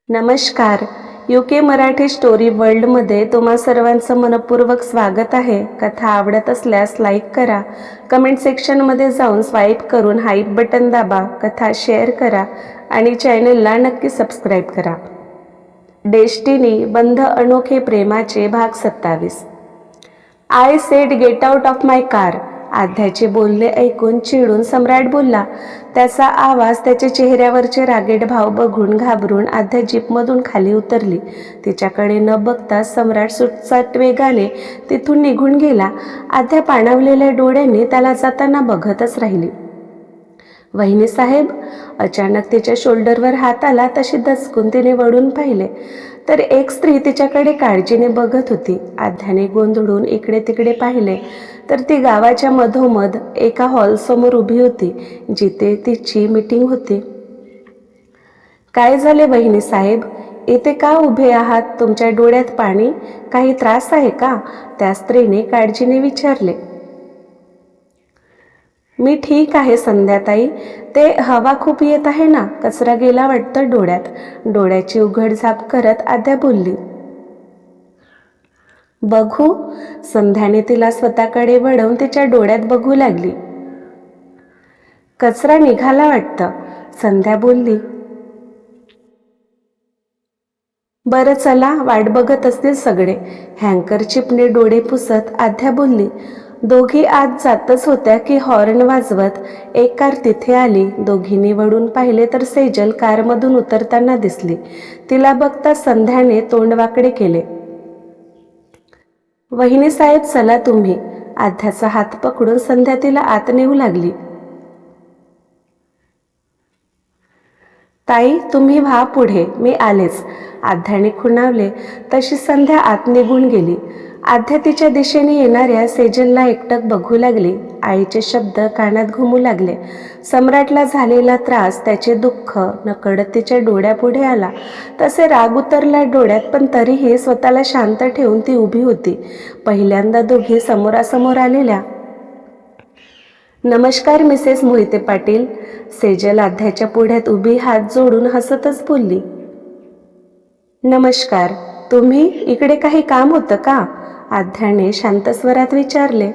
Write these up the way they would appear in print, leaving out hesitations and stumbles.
नमस्कार. UK Marathi story वर्ल्डमध्ये तुम्हा सर्वांचं मनपूर्वक स्वागत आहे. कथा आवडत असल्यास लाईक करा, कमेंट सेक्शनमध्ये जाऊन स्वाईप करून हाईप बटन दाबा, कथा शेअर करा आणि चॅनलला नक्की सबस्क्राईब करा. डेस्टिनी बंध अनोखे प्रेमाचे भाग 27. I said get out of my car. आध्याचे बोलणे ऐकून चिडून सम्राट बोलला. त्याचा आवाज, त्याच्या चेहऱ्यावरचे रागेट भाव बघून घाबरून आध्या जीपमधून खाली उतरली. तिच्याकडे न बघता सम्राट सुटसाट वेगाने तिथून निघून गेला. आध्या पाणावलेल्या डोळ्यांनी त्याला जाताना बघतच राहिली. वहिनी साहेब. अचानक तिच्या शोल्डरवर हात आला. तशी दचकून तिने वळून पाहिले तर एक स्त्री तिच्याकडे काळजीने बघत होती. आध्याने गोंधळून इकडे तिकडे पाहिले तर ती गावाच्या मधोमध एका हॉलसमोर उभी होती, जिथे तिची मीटिंग होती. काय झाले वहिनी साहेब? इथे का उभे आहात? तुमच्या डोळ्यात पाणी? काही त्रास आहे का? त्या स्त्रीने काळजीने विचारले. मी ठीक आहे संध्याताई. ते हवा खूप येत आहे ना, कचरा गेला वाटतं डोळ्यात. डोळ्याची उघडझाप करत आद्या बोलली. बघू. संध्याने तिला स्वतःकडे वळवून तिच्या डोळ्यात बघू लागली. कचरा निघाला वाटतं, संध्या बोलली. बरं चला, वाट बघत असतील सगळे. हँकरचिपने डोळे पुसत आद्या बोलली. दोघी आत जातच होत्या की हॉर्न वाजवत एक कार तिथे आली. दोघींनी वळून पाहिले तर सेजल कारमधून उतरताना दिसली. तिला बघता संध्याने तोंड वाकडे केले. वहिनी साहेब चला तुम्ही. आध्याचा हात पकडून संध्या तिला आत नेऊ लागली. ताई तुम्ही व्हा पुढे, मी आलेच. आध्याने खुणावले तशी संध्या आत निघून गेली. आध्या तिच्या दिशेने येणाऱ्या सेजलला एकटक बघू लागली. आईचे शब्द कानात घुमू लागले. सम्राटला झालेला त्रास, त्याचे दुःख नकळत तिच्या डोळ्यापुढे आला. तसे राग उतरला डोळ्यात, पण तरीही स्वतःला शांत ठेवून ती उभी होती. पहिल्यांदा दोघी समोरासमोर आलेल्या. नमस्कार मिसेस मोहिते पाटील. सेजल आध्याच्या पुढ्यात उभी हात जोडून हसतच बोलली. नमस्कार. तुम्ही इकडे काही काम होतं का? आध्याने शांत स्वरात विचारले.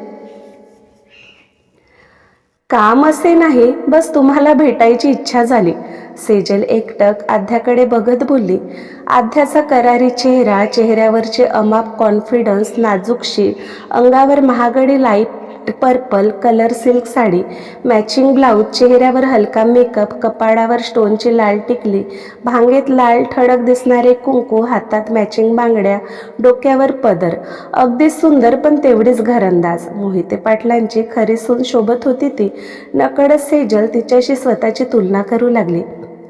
काम असे नाही, बस तुम्हाला भेटायची इच्छा झाली. सेजल एकटक आध्याकडे बघत बोलली. आध्याचा करारी चेहरा, चेहऱ्यावरचे अमाप कॉन्फिडन्स, नाजूकशी, अंगावर महागडी light purple colour silk sari, matching blouse, चेहऱ्यावर हलका मेकअप, कपाळावर स्टोनची लाल टिकली, भांगेत लाल ठळक दिसणारे कुंकू, हातात मॅचिंग बांगड्या, डोक्यावर पदर. अगदी सुंदर पण तेवढीच घरंदाज. मोहिते पाटलांची खरी सून शोभत होती ती. नकळत सेजल तिच्याशी स्वतःची तुलना करू लागली.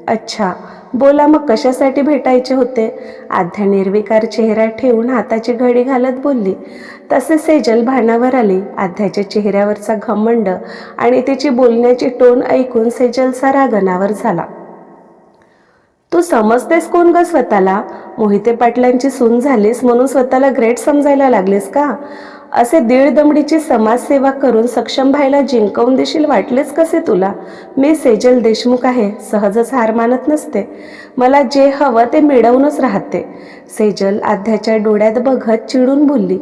अच्छा, बोला मग कशासाठी भेटायचे होते? आध्या निर्विकार चेहरा ठेवून हाताची घडी घालत बोलली. तसे सेजल भानावर आली. आध्याच्या चेहऱ्यावरचा घमंड आणि तिची बोलण्याची टोन ऐकून सेजलचा राग अनावर झाला. तू समजतेस कोण ग स्वतःला? मोहिते पाटलांची सून झालीस म्हणून स्वतःला ग्रेट समजायला लागलीस का? असे दीड दमडीची समाजसेवा करून सक्षम व्हायला जिंकवून देशील वाटलेच कसे तुला? मी सेजल देशमुख आहे, सहजच हार मानत नसते. मला जे हवं ते मिळवूनच राहते. सेजल आध्याच्या डोळ्यात बघत चिडून बोलली.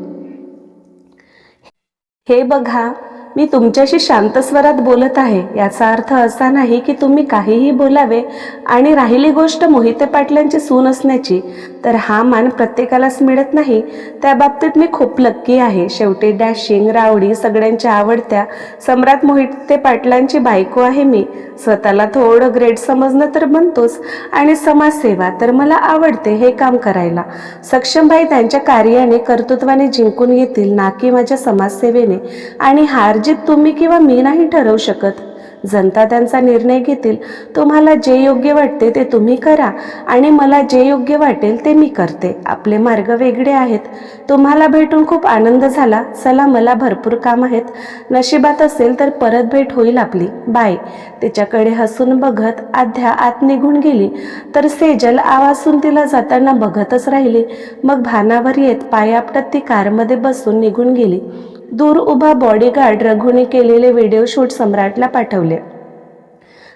हे बघा, मी तुमच्याशी शांत स्वरात बोलत आहे. याचा अर्थ असा नाही की तुम्ही काहीही बोलावे. आणि राहिली गोष्ट मोहिते पाटलांची सून असण्याची, तर हा मान प्रत्येकालाच मिळत नाही. त्या बाबतीत मी खूप लक्की आहे. शेवटी डॅशिंग, रावडी, सगळ्यांच्या आवडत्या सम्राट मोहिते पाटलांची बायको आहे मी. स्वतःला थोडं ग्रेट समजणं तर बनतोच, आणि समाजसेवा तर मला आवडते हे काम करायला. सक्षमबाई त्यांच्या कार्याने, कर्तृत्वाने जिंकून येतील, ना की माझ्या समाजसेवेने. आणि हारजीत तुम्ही किंवा मी नाही ठरवू शकत. जनता त्यांचा निर्णय घेतील. तुम्हाला जे योग्य वाटते ते तुम्ही करा, आणि मला जे योग्य वाटेल ते मी करते. आपले मार्ग वेगळे आहेत. तुम्हाला भेटून खूप आनंद झाला. चला, मला भरपूर काम आहेत. नशिबात असेल तर परत भेट होईल आपली. बाय. तिच्याकडे हसून बघत आध्या आत निघून गेली, तर सेजल आवाजून तिला जाताना बघतच राहिली. मग भानावर येत पाय आपटत ती कारमध्ये बसून निघून गेली. दूर उभा बॉडीगार्ड रघुने केलेले व्हिडिओ शूट सम्राटला पाठवले.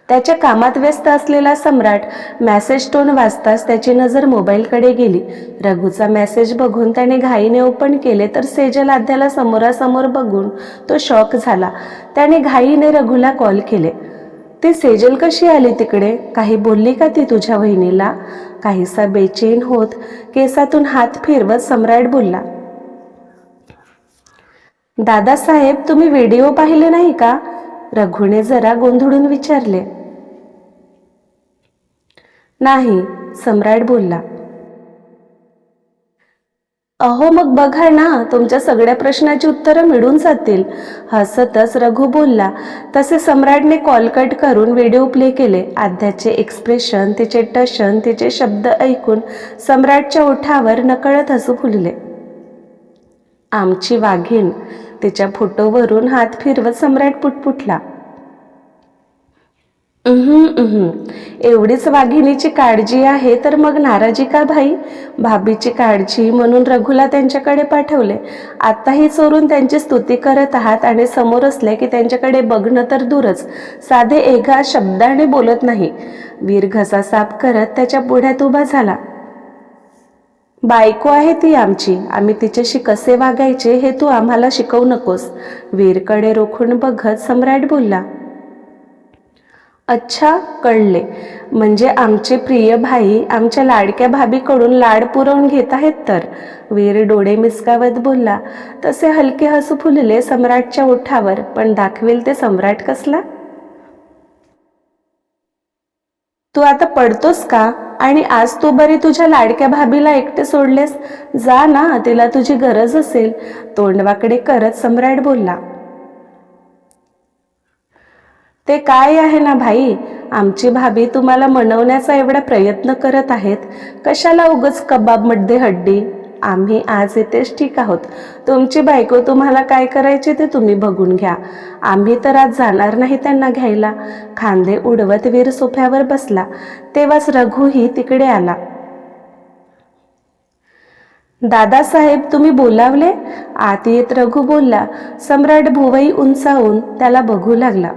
त्याच्या कामात व्यस्त असलेला सम्राट मेसेज टोन वाचताच त्याची नजर मोबाईलकडे गेली. रघुचा मेसेज बघून त्याने घाईने ओपन केले तर सेजल आध्याला समोरासमोर बघून तो शॉक झाला. त्याने घाईने रघुला कॉल केले. ती सेजल कशी आली तिकडे? काही बोलली का ती तुझ्या वहिनीला? काहीसा बेचैन होत केसातून हात फिरवत सम्राट बोलला. दादासाहेब, तुम्ही व्हिडिओ पाहिले नाही का? रघुने जरा गोंधळून विचारले. नाही, सम्राट बोलला. अहो मग बघा ना, तुमच्या सगळ्या प्रश्नाची उत्तरं मिळून जातील. हसतच रघु बोलला. तसे सम्राटने कॉल कट करून व्हिडिओ प्ले केले. आध्याचे एक्सप्रेशन, तिचे टशन, तिचे शब्द ऐकून सम्राटच्या ओठावर नकळत हसू फुलले. आमची वाघीण, तिच्या फोटोवरून हात फिरवत सम्राट पुटपुटला. एवढीच वाघिणीची काळजी आहे तर मग नाराजी का भाई? भाभीची काळजी म्हणून रघुला त्यांच्याकडे पाठवले. आत्ताही चोरून त्यांची स्तुती करत आहात आणि समोर असले की त्यांच्याकडे बघणं तर दूरच, साधे एका शब्दाने बोलत नाही. वीर घसा साफ करत त्याच्या पुढ्यात उभा झाला. बायको आहे ती आमची, आम्ही तिच्याशी कसे वागायचे हे तू आम्हाला शिकवू नकोस. वीरकडे रोखून बघत सम्राट बोलला. अच्छा, कळले. म्हणजे आमचे प्रिय भाई आमच्या लाडक्या भाभीकडून लाड पुरवून घेत आहेत तर? वीर डोळे मिसकावत बोलला. तसे हलके हसू फुलले सम्राटच्या ओठावर. पण दाखवेल ते सम्राट कसला? तू आता पडतोस का? आणि आज तू बरी तुझ्या लाडक्या भाभीला एकटे सोडलेस? जा ना, तिला तुझी गरज असेल. तोंडवाकडे करत सम्राट बोलला. ते काय आहे ना भाई, आमची भाभी तुम्हाला मनवण्याचा एवढा प्रयत्न करत आहेत. कशाला उगाच कबाबमध्ये हड्डी? आम्ही आज इथेच ठीक आहोत. तुमची बायको तुम्हाला काय करायचे ते तुम्ही बघून घ्या. आम्ही तर आज जाणार नाही त्यांना घ्यायला. खांदे उडवत वीर सोफ्यावर बसला. तेव्हाच रघुही तिकडे आला. दादासाहेब, तुम्ही बोलावले? आत येत रघु बोलला. सम्राट भुवई उंचावून त्याला बघू लागला.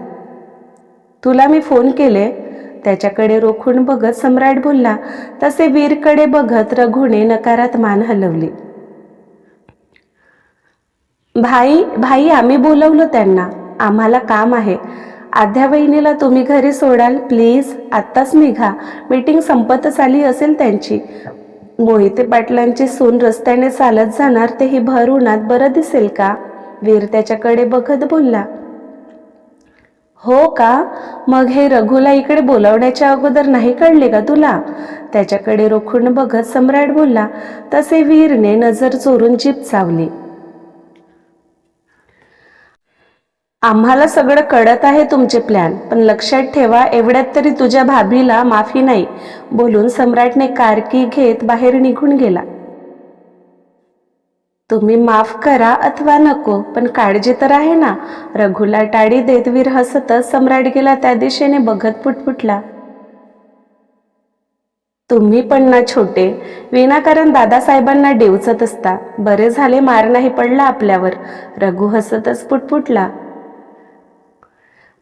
तुला मी फोन केले? त्याच्याकडे रोखून बघत सम्राट बोलला. तसे वीरकडे बघत रघुने नकारात मान हलवली. भाई आम्ही बोलवलं त्यांना, आम्हाला काम आहे. आध्या वहिनीला तुम्ही घरी सोडाल प्लीज? आत्ताच निघा, मीटिंग संपतच आली असेल त्यांची. मोहिते पाटलांची सून रस्त्याने चालत जाणार, तेही भर उन्हात बरं दिसेल का? वीर त्याच्याकडे बघत बोलला. हो का? मग हे रघुला इकडे बोलावण्याच्या अगोदर नाही कळले का तुला? त्याच्याकडे रोखून बघत सम्राट बोलला. तसे वीरने नजर चोरून जीभ चावली. आम्हाला सगळं कळत आहे तुमचे प्लॅन, पण लक्षात ठेवा एवढ्यात तरी तुझ्या भाभीला माफी नाही. बोलून सम्राटने कारकी घेत बाहेर निघून गेला. तुम्ही माफ करा अथवा नको, पण काळजी तर आहे ना? रघुला टाळी देत वीर हसतच सम्राट गेला त्या दिशेने बघत पुटपुटला. तुम्ही पण ना छोटे, विनाकारण दादासाहेबांना डेवचत असता. बरे झाले मार नाही पडला आपल्यावर. रघु हसतच पुटपुटला.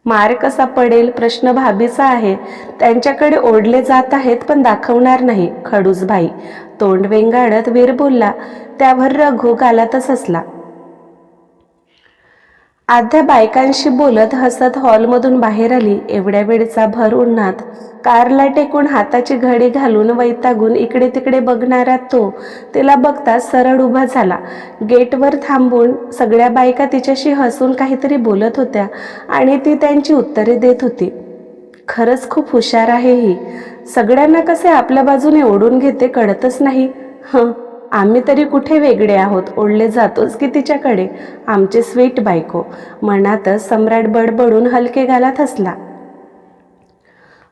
मार कसा पडेल प्रश्न भाभीचा आहे. त्यांच्याकडे ओढले जात आहेत पण दाखवणार नाही. खडूस भाई, तोंड वेंगाडत वीर बोलला. त्यावर रघु गालातच हसला. आध्या बायकांशी बोलत हसत हॉलमधून बाहेर आली. एवढ्या वेळचा भर उन्हात कारला टेकून हाताची घडी घालून वैतागून इकडे तिकडे बघणारा तो तिला बघताच सरळ उभा झाला. गेटवर थांबून सगळ्या बायका तिच्याशी हसून काहीतरी बोलत होत्या आणि ती त्यांची उत्तरे देत होती. खरंच खूप हुशार आहे ही. सगळ्यांना कसे आपल्या बाजूने ओढून घेते कळतच नाही. आम्ही तरी कुठे वेगळे आहोत, ओढले जातोच की तिच्याकडे. आमचे स्वीट बायको. मनातच सम्राट बडबडून हलके गालात हसला.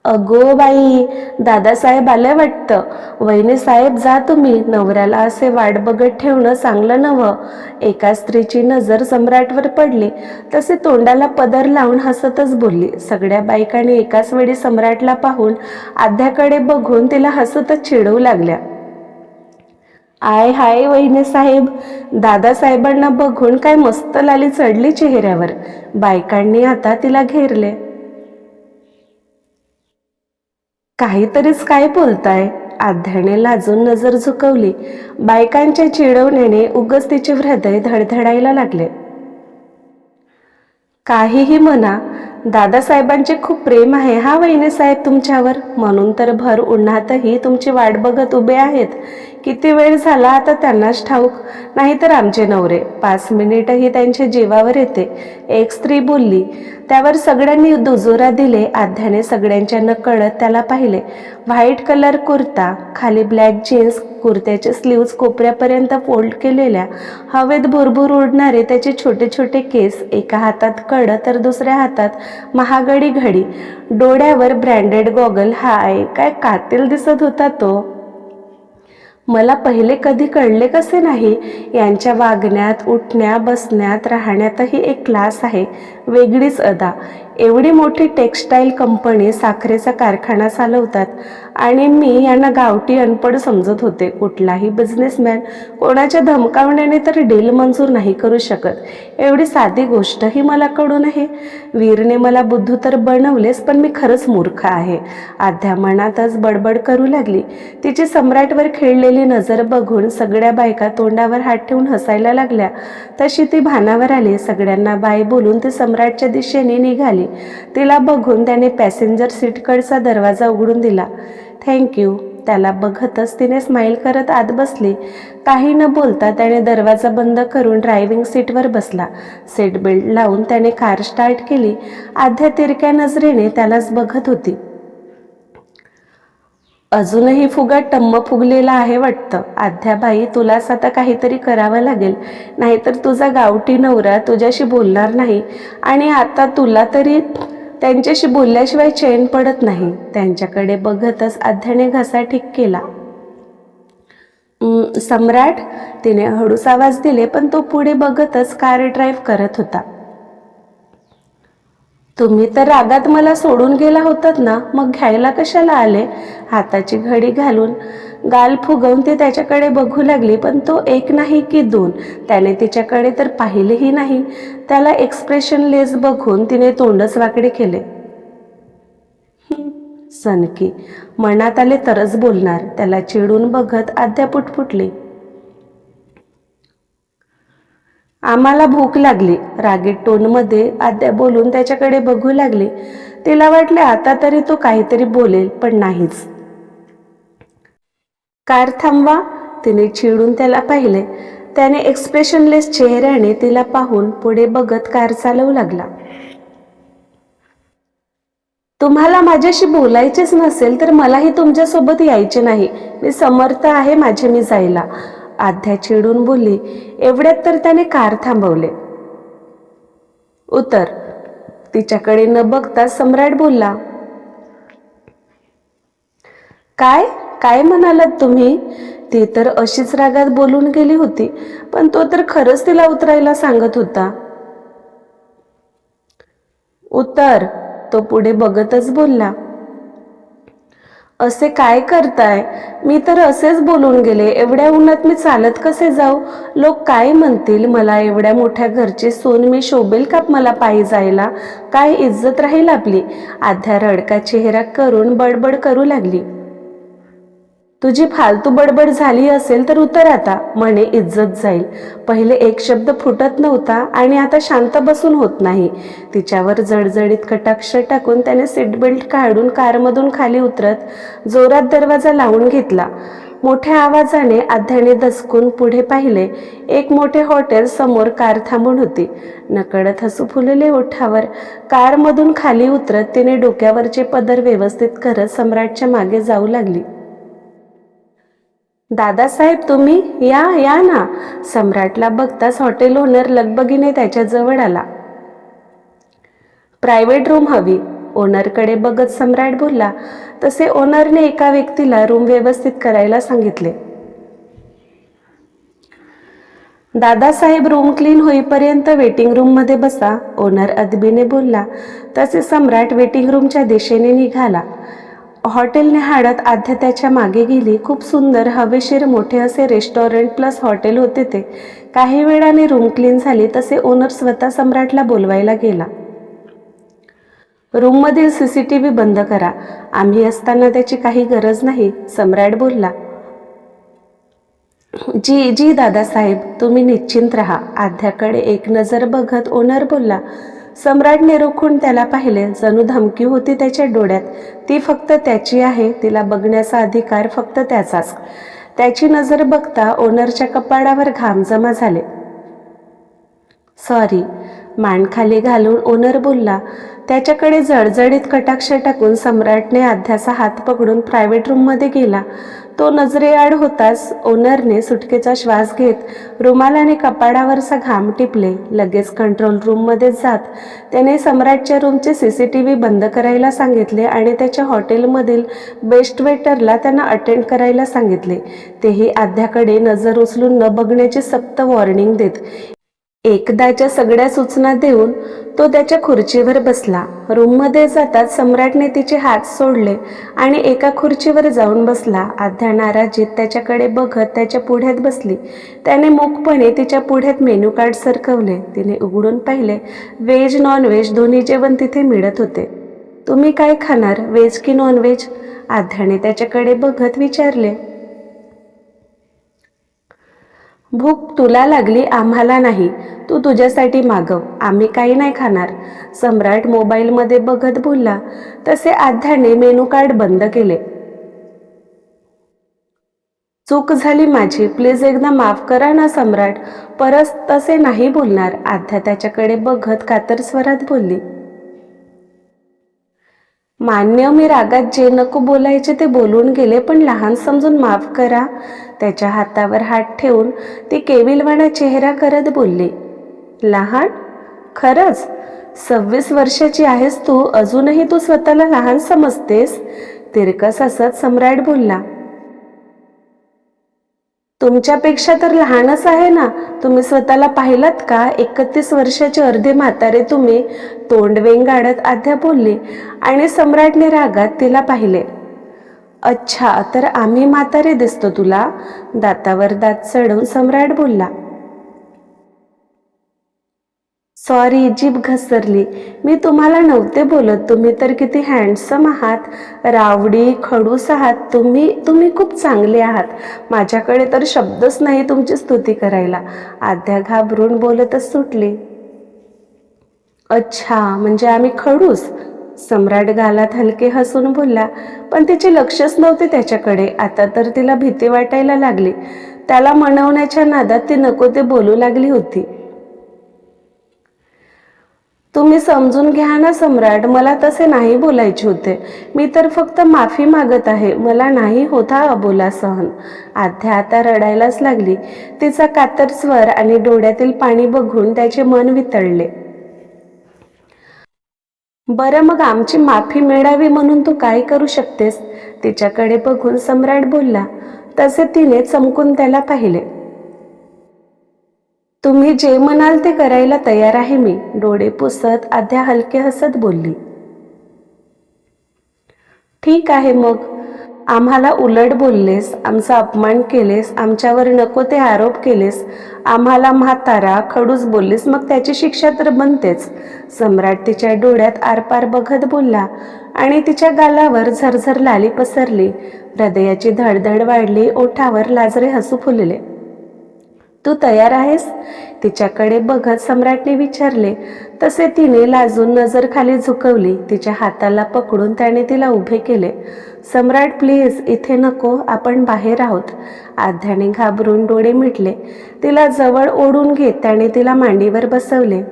अगो बाई, दादासाहेब आले वाटतं. वहिनी साहेब जा तुम्ही. नवऱ्याला असे वाट बघत ठेवणं चांगलं नव्हं. एका स्त्रीची नजर सम्राटवर पडली. तसे तोंडाला पदर लावून हसतच बोलली. सगळ्या बायकांनी एकाच वेळी सम्राटला पाहून आध्याकडे बघून तिला हसतच चिडवू लागल्या. आय हाय वहिनी साहेब. दादासाहेबांना बघून काय मस्त लाली चढली चेहऱ्यावर. बायकांनी आता तिला घेरले. काहीतरीच काय बोलताय? आध्याने लाजून नजर झुकवली. बायकांच्या चिडवण्याने उगाच तिचे हृदय धडधडायला लागले. काहीही म्हणा, दादासाहेबांचे खूप प्रेम आहे हा वहिनीसाहेब तुमच्यावर, म्हणून तर भर उन्हातही तुमची वाट बघत उभे आहेत. किती वेळ झाला आता त्यांनाच ठाऊक. नाहीतर आमचे नवरे 5 मिनिटही त्यांच्या जीवावर येते, एक स्त्री बोलली. त्यावर सगळ्यांनी दुजोरा दिले. आध्याने सगळ्यांच्या नकळत त्याला पाहिले. व्हाईट कलर कुर्ता, खाली ब्लॅक जीन्स, कुर्त्याचे स्लीव्ज कोपऱ्यापर्यंत फोल्ड केलेल्या, हवेत भुरभुर उडणारे त्याचे छोटे छोटे केस, एका हातात कड तर दुसऱ्या हातात महागडी घडी, डोळ्यावर ब्रँडेड गॉगल. हाय, काय कातिल दिसत होता तो. मला पहिले कधी कळले कसे नाही, यांच्या वागण्यात, उठण्या बसण्यात, राहण्यातही एक क्लास आहे, वेगळीच अदा. एवढी मोठी टेक्स्टाईल कंपनी, साखरेचा कारखाना चालवतात आणि मी यांना गावठी अनपढ समजत होते. कुठलाही बिझनेसमॅन कोणाच्या धमकावण्याने तर डील मंजूर नाही करू शकत. एवढी साधी गोष्टही मला कळू नये. वीरने मला बुद्धू तर बनवलेस, पण मी खरंच मूर्ख आहे. आध्या मनातच बडबड करू लागली. तिची सम्राटवर खेळलेली नजर बघून सगळ्या बायका तोंडावर हात ठेवून हसायला लागल्या. तशी ती भानावर आली. सगळ्यांना बाय बोलून ती सम्राटच्या दिशेने निघाली. तिला बघून त्याने पॅसेंजर सीटकडचा दरवाजा उघडून दिला. थँक्यू. त्याला बघतच तिने स्माईल करत आत बसली. काही न बोलता त्याने दरवाजा बंद करून ड्रायव्हिंग सीटवर बसला. सीट बेल्ट लावून त्याने कार स्टार्ट केली. आध्या तिरक्या नजरेने त्यालाच बघत होती. अजूनही फुगा टम्म फुगलेला आहे वाटतं. आध्याबाई, तुलाच आता काहीतरी करावं लागेल, नाहीतर तुझा गावठी नवरा तुझ्याशी बोलणार नाही. आणि आता तुला तरी त्यांच्याशी बोलल्याशिवाय चैन पडत नाही. त्यांच्याकडे बघतच आध्याने घसा ठीक केला. सम्राट, तिने हळूच आवाज दिले, पण तो पुढे बघतच कार ड्राईव्ह करत होता. तुम्ही तर रागात मला सोडून गेला होतात ना, मग घ्यायला कशाला आले? हाताची घडी घालून गाल फुगवून ती त्याच्याकडे बघू लागली, पण तो एक नाही की 2. त्याने तिच्याकडे तर पाहिलेही नाही. त्याला एक्सप्रेशनलेस बघून तिने तोंडच वाकडे केले. सनकी. मनात आले तरच बोलणार. त्याला चिडून बघत आद्या पुटपुटली. आम्हाला भूक लागली. रागीट टोनमध्ये आद्या बोलून त्याच्याकडे बघू लागली. तिला वाटले आता तरी तो काहीतरी बोलेल, पण नाहीच. कार थांबवा. तिने चिडून त्याला पाहिले. त्याने एक्सप्रेशनलेस चेहऱ्याने तिला पाहून पुढे बघत कार चालवू लागला. तुम्हाला माझ्याशी बोलायचेच नसेल तर मलाही तुमच्यासोबत यायचे नाही. मी समर्थ आहे माझे मी जायला, आध्या चिडून बोलली. एवढ्यात तर त्याने कार थांबवले. उतर. तिच्याकडे न बघता सम्राट बोलला. काय काय म्हणालात तुम्ही? ती तर अशीच रागात बोलून गेली होती, पण तो तर खरंच तिला उतरायला सांगत होता. उतर. तो पुढे बघतच बोलला. असे काय करताय? मी तर असेच बोलून गेले. एवढ्या उन्हात मी चालत कसे जाऊ? लोक काय म्हणतील? मला एवढ्या मोठ्या घरची सून मी शोभेल का मला पायी जायला? काय इज्जत राहील आपली? आध्या रडका चेहरा करून बडबड करू लागली. तुझी फालतू बडबड झाली असेल तर उतर आता, म्हणे इज्जत जाईल. पहिले एक शब्द फुटत नव्हता आणि आता शांत बसून होत नाही. तिच्यावर जडजडीत कटाक्ष टाकून त्याने सीट बेल्ट काढून कारमधून खाली उतरत जोरात दरवाजा लावून घेतला. मोठ्या आवाजाने आध्याने दचकून पुढे पाहिले. एक मोठे हॉटेल समोर कार थांबून होती. नकळत हसू फुलले ओठावर कारमधून खाली उतरत तिने डोक्यावरचे पदर व्यवस्थित करत सम्राटच्या मागे जाऊ लागली. दादासाहेब, तुम्ही या या ना. सम्राटला बघताच हॉटेल ओनर लगबगीने त्याच्या जवळ आला. प्रायव्हेट रूम हवी. ओनरकडे बघत सम्राट बोलला. तसे ओनरने एका व्यक्तीला रूम व्यवस्थित करायला सांगितले. दादासाहेब, रूम क्लीन होईपर्यंत वेटिंग रूम मध्ये बसा, ओनर अदबीने बोलला. तसे सम्राट वेटिंग रूमच्या दिशेने निघाला. हॉटेलने हाडत आध्या त्याच्या मागे गेली. खूप सुंदर हवेशीर मोठे असे रेस्टॉरंट प्लस हॉटेल होते ते. काही वेळाने रूम क्लीन झाली तसे ओनर स्वतः सम्राटला बोलवायला गेला. रूममधील CCTV बंद करा. आम्ही असताना त्याची काही गरज नाही, सम्राट बोलला. जी जी दादासाहेब, तुम्ही निश्चिंत राहा. आध्याकडे एक नजर बघत ओनर बोलला. सम्राटने रोखून त्याला पाहिले. जणू धमकी होती त्याच्या डोळ्यात. ती फक्त त्याची आहे, तिला बघण्याचा अधिकार फक्त त्याचाच. त्याची नजर बघता ओनरच्या कपाळावर घाम जमा झाले. सॉरी, मान खाली घालून ओनर बोलला. त्याच्याकडे जळजळीत कटाक्ष टाकून सम्राटने आध्याचा हात पकडून प्रायव्हेट रूममध्ये गेला. तो नजरेआड होताच ओनरने सुटकेचा श्वास घेत रुमालाने कपाळावरचा घाम टिपले. लगेच कंट्रोल रूममध्ये जात त्याने सम्राटच्या रूमचे CCTV बंद करायला सांगितले आणि त्याच्या हॉटेलमधील बेस्ट वेटरला त्यांना अटेंड करायला सांगितले. तेही आध्याकडे नजर उचलून न बघण्याची सक्त वॉर्निंग देत. एकदाच्या सगळ्या सूचना देऊन तो त्याच्या खुर्चीवर बसला. रूममध्ये जाताच सम्राटने तिचे हात सोडले आणि एका खुर्चीवर जाऊन बसला. आध्या नाराजीत त्याच्याकडे बघत त्याच्या पुढ्यात बसली. त्याने मूकपणे तिच्या पुढ्यात मेनू कार्ड सरकवले. तिने उघडून पाहिले. व्हेज नॉनव्हेज दोन्ही जेवण तिथे मिळत होते. तुम्ही काय खाणार, व्हेज की नॉनव्हेज? आध्याने त्याच्याकडे बघत विचारले. भूक तुला लागली, आम्हाला नाही. तू तुझ्यासाठी मागव, आम्ही काही नाही खाणार, सम्राट मोबाईलमध्ये बघत बोलला. तसे आध्याने मेनू कार्ड बंद केले. चूक झाली माझी, प्लीज एकदा माफ करा ना सम्राट. परत तसे नाही बोलणार. आध्या त्याच्याकडे बघत कातर स्वरात बोलली. मान्य, मी रागात जे नको बोलायचे ते बोलून गेले, पण लहान समजून माफ करा. त्याच्या हातावर हात ठेवून ती केविलवाणा चेहरा करत बोलली. लहान? खरंच? 26 वर्षाची आहेस तू, अजूनही तू स्वतःला लहान समजतेस? तिरकस हसत सम्राट बोलला. तुमच्यापेक्षा तर लहानच आहे ना. तुम्ही स्वतःला पाहिलात का? 31 वर्षाचे अर्धे म्हातारे तुम्ही, तोंड वेंगाडत आध्या बोलली आणि सम्राटने रागात तिला पाहिले. अच्छा, तर आम्ही म्हातारे दिसतो तुला? दातावर दात चढवून सम्राट बोलला. सॉरी, जीभ घसरली. मी तुम्हाला नव्हते बोलत. तुम्ही तर किती हँडसम आहात, रावडी खडूस आहात. तुम्ही खूप चांगले आहात. माझ्याकडे तर शब्दच नाही तुमची स्तुती करायला. आध्या घाबरून बोलतच सुटली. अच्छा, म्हणजे आम्ही खडूस? सम्राट गालात हलके हसून बोलला. पण तिचे लक्षच नव्हते त्याच्याकडे. आता तर तिला भीती वाटायला लागली. त्याला मनवण्याच्या नादात ती नको ते बोलू लागली होती. तुम्ही समजून घ्या ना सम्राट, मला तसे नाही बोलायचे होते. मी तर फक्त माफी मागत आहे. मला नाही होता अबोला सहन. आध्या आता रडायलाच लागली. तिचा कातर स्वर आणि डोळ्यातील पाणी बघून त्याचे मन वितळले. बरं, मग आमची माफी मिळावी म्हणून तू काय करू शकतेस? तिच्याकडे बघून सम्राट बोलला. तसे तिने चमकून त्याला पाहिले. तुम्ही जे म्हणाल ते करायला तयार आहे मी, डोळे पुसत आध्या हलके हसत बोलली. ठीक आहे मग. आम्हाला उलट बोललेस, आमचा अपमान केलेस, आमच्यावर नको ते आरोप केलेस, आम्हाला म्हातारा खडूस बोललीस, मग त्याची शिक्षा तर बनतेच. सम्राट तिच्या डोळ्यात आरपार बघत बोलला आणि तिच्या गालावर झरझर लाली पसरली. हृदयाची धडधड वाढली. ओठावर लाजरे हसू फुलले. तू तयार आहेस? तिच्याकडे बघत सम्राटने विचारले. तसे तिने लाजून नजर खाली झुकवली. तिच्या हाताला पकडून त्याने तिला उभे केले. सम्राट प्लीज, इथे नको, आपण बाहेर आहोत. आध्याने घाबरून डोळे मिटले. तिला जवळ ओढून घेत त्याने तिला मांडीवर बसवले.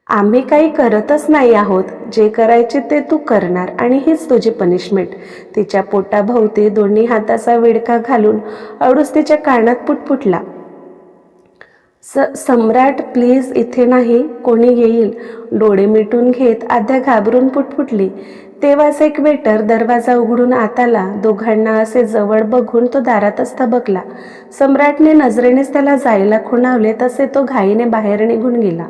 आम्ही काही करतच नाही आहोत. जे करायचे ते तू करणार आणि हीच तुझी पनिशमेंट. तिच्या पोटाभोवती दोन्ही हाताचा विडका घालून अडूस तिच्या कानात पुटपुटला. सम्राट प्लीज, इथे नाही, कोणी येईल. डोळे मिटून घेत आध्या घाबरून पुटपुटली. तेव्हाच एक वेटर दरवाजा उघडून आत आला. दोघांना असे जवळ बघून तो दारातच थबकला. सम्राटने नजरेनेच त्याला जायला खुणावले. तसे तो घाईने बाहेर निघून गेला.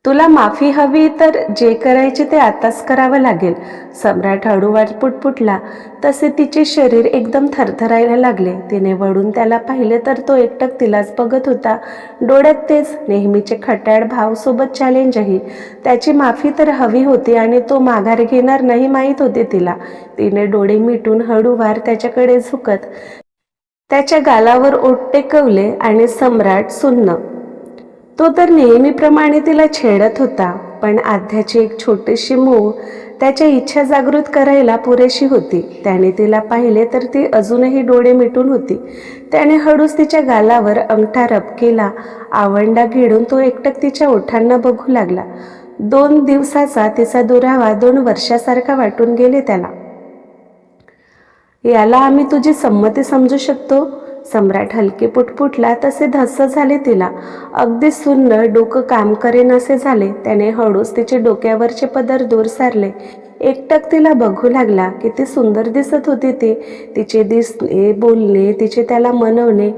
तुला माफी हवी तर जे करायचे ते आताच करावं लागेल. सम्राट हळूवार पुटपुटला. तसे तिचे शरीर एकदम थरथरायला लागले. तिने वळून त्याला पाहिले तर तो एकटक तिलाच बघत होता. डोळ्यात तेच नेहमीचे खट्याळ भाव सोबत चॅलेंजही. त्याची माफी तर हवी होती आणि तो माघार घेणार नाही माहीत होते तिला. तिने डोळे मिटून हळूवार त्याच्याकडे झुकत त्याच्या गालावर ओठ टेकवले आणि सम्राट सुन्न. तो तर नेहमीप्रमाणे तिला छेडत होता, पण आध्याची एक छोटीशी मूळ त्याच्या इच्छा जागृत करायला पुरेशी होती. त्याने तिला पाहिले तर ती अजूनही डोळे मिटून होती. त्याने हळूच तिच्या गालावर अंगठा रब केला. आवंडा घेऊन तो एकटक तिच्या ओठांना बघू लागला. 2 दिवसाचा तिचा दुरावा 2 वर्षासारखा वाटून गेले त्याला. याला आम्ही तुझी संमती समजू शकतो? सम्राट हलके पुटपुटला. तसे धस्स झाले तिला. अगदी सुन्न, डोकं काम करेनासे झाले. त्याने हळूच तिचे डोक्यावरचे पदर दूर सारले. एकटक तिला बघू लागला. किती सुंदर दिसत होती ती. तिचे दिसणे, बोलणे, तिचे त्याला मनवणे,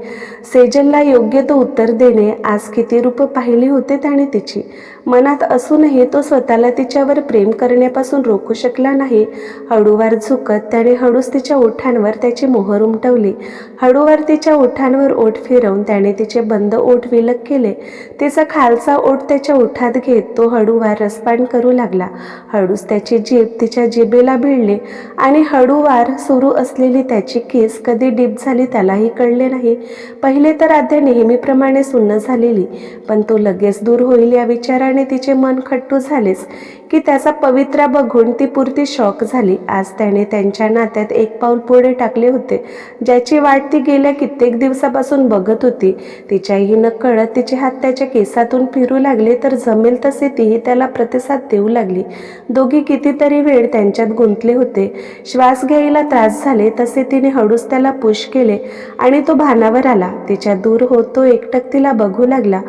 सेजलला योग्य तो उत्तर देणे. आज किती रूप पाहिली होते त्याने तिची. मनात असूनही तो स्वतःला तिच्यावर प्रेम करण्यापासून रोखू शकला नाही. हळूवार झुकत त्याने हळूच तिच्या ओठांवर त्याची मोहर उमटवली. हळूवार तिच्या ओठांवर ओठ फिरवून त्याने तिचे बंद ओठ विलग केले. तिचा खालचा ओठ त्याच्या ओठात घेत तो हळूवार रसपान करू लागला. हळूच त्याची जीभ तिच्या जिभेला भिडली आणि हळूवार सुरू असलेली त्याची केस कधी डीप झाली त्यालाही कळले नाही. पहिले तर आद्या नेहमीप्रमाणे सुन्न झालेली, पण तो लगेच दूर होईल या विचाराने तिचे मन खट्टू झालेच की त्याचा पवित्रा बघून ती पुरती शॉक झाली. आज त्याने त्यांच्या नात्यात एक पाऊल पुढे टाकले होते, ज्याची वाट ती गेल्या कित्येक दिवसापासून बघत होती. तिच्याही नकळत तिचे हात त्याच्या केसातून फिरू लागले तर जमेल तसे तीही त्याला प्रतिसाद देऊ लागली. दोघी कितीतरी वेळ त्यांच्यात गुंतले होते. श्वास घ्यायला त्रास झाले तसे तिने हळूच त्याला पुश केले आणि तो भानावर आला. तिच्या दूर होत तो एकटक तिला बघू लागला.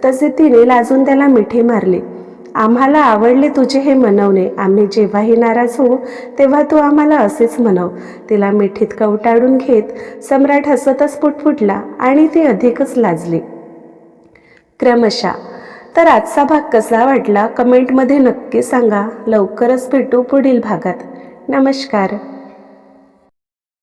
तसे तिने लाजून त्याला मिठी मारली. आम्हाला आवडले तुझे हे मनवणे. आम्ही जेव्हाही नाराज होऊ तेव्हा तू आम्हाला असेच म्हणव. तिला मिठीत कवटाळून घेत सम्राट हसतच पुटपुटला आणि ती अधिकच लाजली. क्रमशः. तर आजचा भाग कसा वाटला कमेंटमध्ये नक्की सांगा. लवकरच भेटू पुढील भागात. नमस्कार.